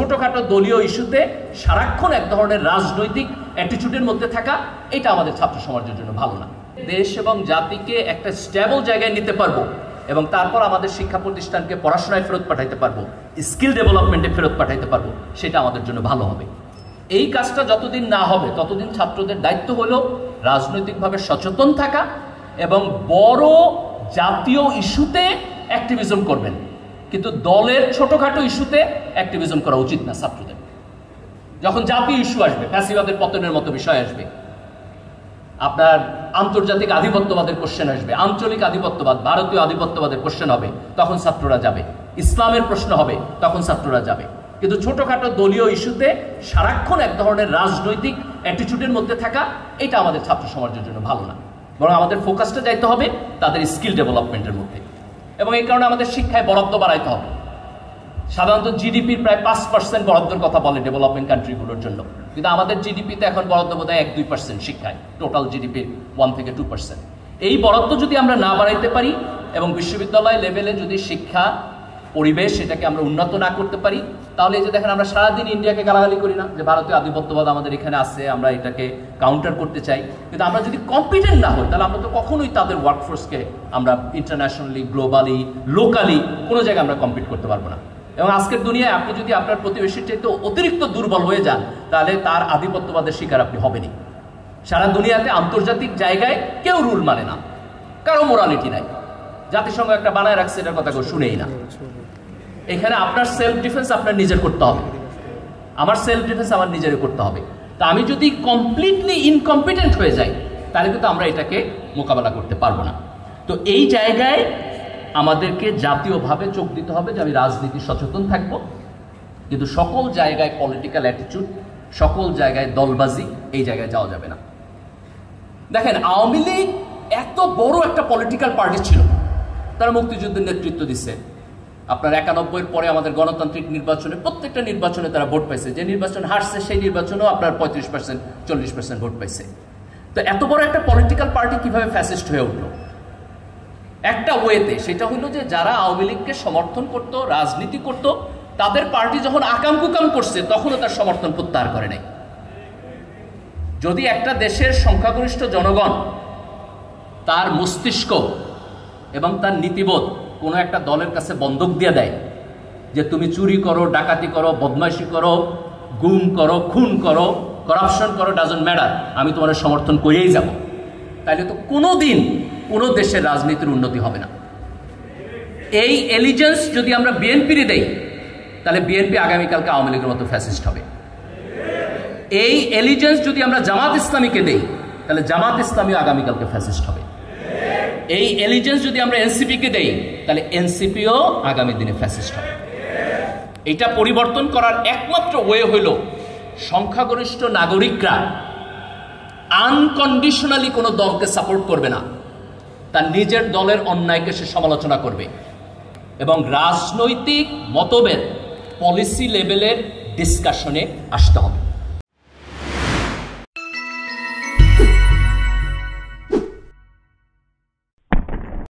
ছোটখাটো দলীয় ইস্যুতে সারাক্ষণ এক ধরনের রাজনৈতিক অ্যাটিটিউডের মধ্যে থাকা, এটা আমাদের ছাত্র সমাজের জন্য ভালো না। দেশ এবং জাতিকে একটা স্টেবল জায়গায় নিতে পারবো এবং তারপর আমাদের শিক্ষা প্রতিষ্ঠানকে পড়াশোনায় ফেরত পাঠাইতে পারবো, স্কিল ডেভেলপমেন্টে ফেরত পাঠাইতে পারবো, সেটা আমাদের জন্য ভালো হবে। এই কাজটা যতদিন না হবে ততদিন ছাত্রদের দায়িত্ব হলো রাজনৈতিকভাবে সচেতন থাকা এবং বড় জাতীয় ইস্যুতে অ্যাক্টিভিজম করবেন, কিন্তু দলের ছোটখাটো ইস্যুতে অ্যাক্টিভিজম করা উচিত না। ছাত্রদের যখন জাতীয় ইস্যু আসবে, ফ্যাসিবাদের পতনের মতো বিষয় আসবে, আপনার আন্তর্জাতিক আধিপত্যবাদের কোশ্চেন আসবে, আঞ্চলিক আধিপত্যবাদ, ভারতীয় আধিপত্যবাদের কোশ্চেন হবে, তখন ছাত্ররা যাবে। ইসলামের প্রশ্ন হবে, তখন ছাত্ররা যাবে। কিন্তু ছোটখাটো দলীয় ইস্যুতে সারাক্ষণ এক ধরনের রাজনৈতিক অ্যাটিটিউডের মধ্যে থাকা, এটা আমাদের ছাত্র সমাজের জন্য ভালো না। বরং আমাদের ফোকাসটা যাইতে হবে তাদের স্কিল ডেভেলপমেন্টের মধ্যে, এবং এই কারণে আমাদের শিক্ষায় বরাদ্দ বাড়াইতে হবে। সাধারণত জিডিপির প্রায় 5% বরাদ্দের কথা বলে ডেভেলপমেন্ট কান্ট্রিগুলোর জন্য, কিন্তু আমাদের জিডিপিতে এখন বরাদ্দ বোধ হয় 1-2% শিক্ষায়, টোটাল জিডিপির 1 থেকে 2%। এই বরাদ্দ যদি আমরা না বাড়াইতে পারি এবং বিশ্ববিদ্যালয় লেভেলে যদি শিক্ষা পরিবেশ এটাকে আমরা উন্নত না করতে পারি, তাহলে এই যে দেখেন আমরা সারাদিন ইন্ডিয়াকে গালাগালি করি না, যে ভারতীয় আধিপত্যবাদ আমাদের এখানে আছে, আমরা এটাকে কাউন্টার করতে চাই, কিন্তু আমরা যদি কম্পিটেন্ট না হই তাহলে আমরা তো কখনোই তাদের ওয়ার্কফোর্সকে আমরা ইন্টারন্যাশনালি, গ্লোবালি, লোকালি কোনো জায়গায় আমরা কম্পিট করতে পারবো না। এবং আজকের দুনিয়ায় আপনি যদি আপনার প্রতিবেশীর চাইতে অতিরিক্ত দুর্বল হয়ে যান, তাহলে তার আধিপত্যবাদের শিকার আপনি হবেনই। সারা দুনিয়াতে আন্তর্জাতিক জায়গায় কেউ রুল মানে না, কারো মোরালিটি নাই। জাতিসংঘ একটা বানায় রাখছে, এটার কথা কেউ শুনেই না। এখানে আপনার সেলফ ডিফেন্স আপনার নিজের করতে হবে, আমার সেলফ ডিফেন্স আমার নিজেরই করতে হবে। তা আমি যদি কমপ্লিটলি ইনকম্পিটেন্ট হয়ে যাই, তাহলে কিন্তু আমরা এটাকে মোকাবেলা করতে পারবো না। তো এই জায়গায় আমাদেরকে জাতীয়ভাবে চোখ দিতে হবে যে আমি রাজনীতি সচেতন থাকবো, কিন্তু সকল জায়গায় পলিটিক্যাল অ্যাটিটিউড, সকল জায়গায় দলবাজি, এই জায়গায় যাওয়া যাবে না। দেখেন, আওয়ামী লীগ এত বড় একটা পলিটিক্যাল পার্টি ছিল, তারা মুক্তিযুদ্ধের নেতৃত্ব দিচ্ছে। আপনার 91-এর পরে আমাদের গণতান্ত্রিক নির্বাচনে প্রত্যেকটা নির্বাচনে তারা ভোট পাইছে, যে নির্বাচন হারছে সেই নির্বাচনেও আপনার 35%-40% ভোট পাইছে। তো এত বড় একটা পলিটিক্যাল পার্টি কিভাবে ফ্যাসিস্ট হয়ে উঠলো? একটা ওয়েতে, সেটা হলো যে যারা আওয়ামী লীগকে সমর্থন করত, রাজনীতি করত, তাদের পার্টি যখন আকাম কুকাম করছে তখনও তার সমর্থন প্রত্যাহার করে নাই। যদি একটা দেশের সংখ্যাগরিষ্ঠ জনগণ তার মস্তিষ্ক এবং তার নীতিবোধ কোনো একটা দলের কাছে বন্ধক দিয়ে দেয়, যে তুমি চুরি করো, ডাকাতি করো, বদমাইশি করো, গুম করো, খুন করো, করাপশন করো, ডাজন্ট ম্যাটার, আমি তোমার সমর্থন করেই যাব, তাহলে তো কোনো দিন কোনো দেশের রাজনীতির উন্নতি হবে না। এই এলিজেন্স যদি আমরা বিএনপির দেই, তাহলে বিএনপি আগামীকালকে আওয়ামী লীগের মতো ফ্যাসিস্ট হবে। এই এলিজেন্স যদি আমরা জামাত ইসলামীকে দেই, তাহলে জামাত ইসলামী আগামীকালকে ফ্যাসিস্ট হবে। এই এলিজেন্স যদি আমরা এনসিপিকে দেই, তাহলে এনসিপিও আগামী দিনে ফ্যাসিস্ট হবে। এটা পরিবর্তন করার একমাত্র ওয়ে হইল সংখ্যাগরিষ্ঠ নাগরিকরা আনকন্ডিশনালি কোনো দলকে সাপোর্ট করবে না, তার নিজের দলের অন্যায়কে সে সমালোচনা করবে এবং রাজনৈতিক মতভেদ পলিসি লেভেলের ডিসকাশনে আসতে হবে।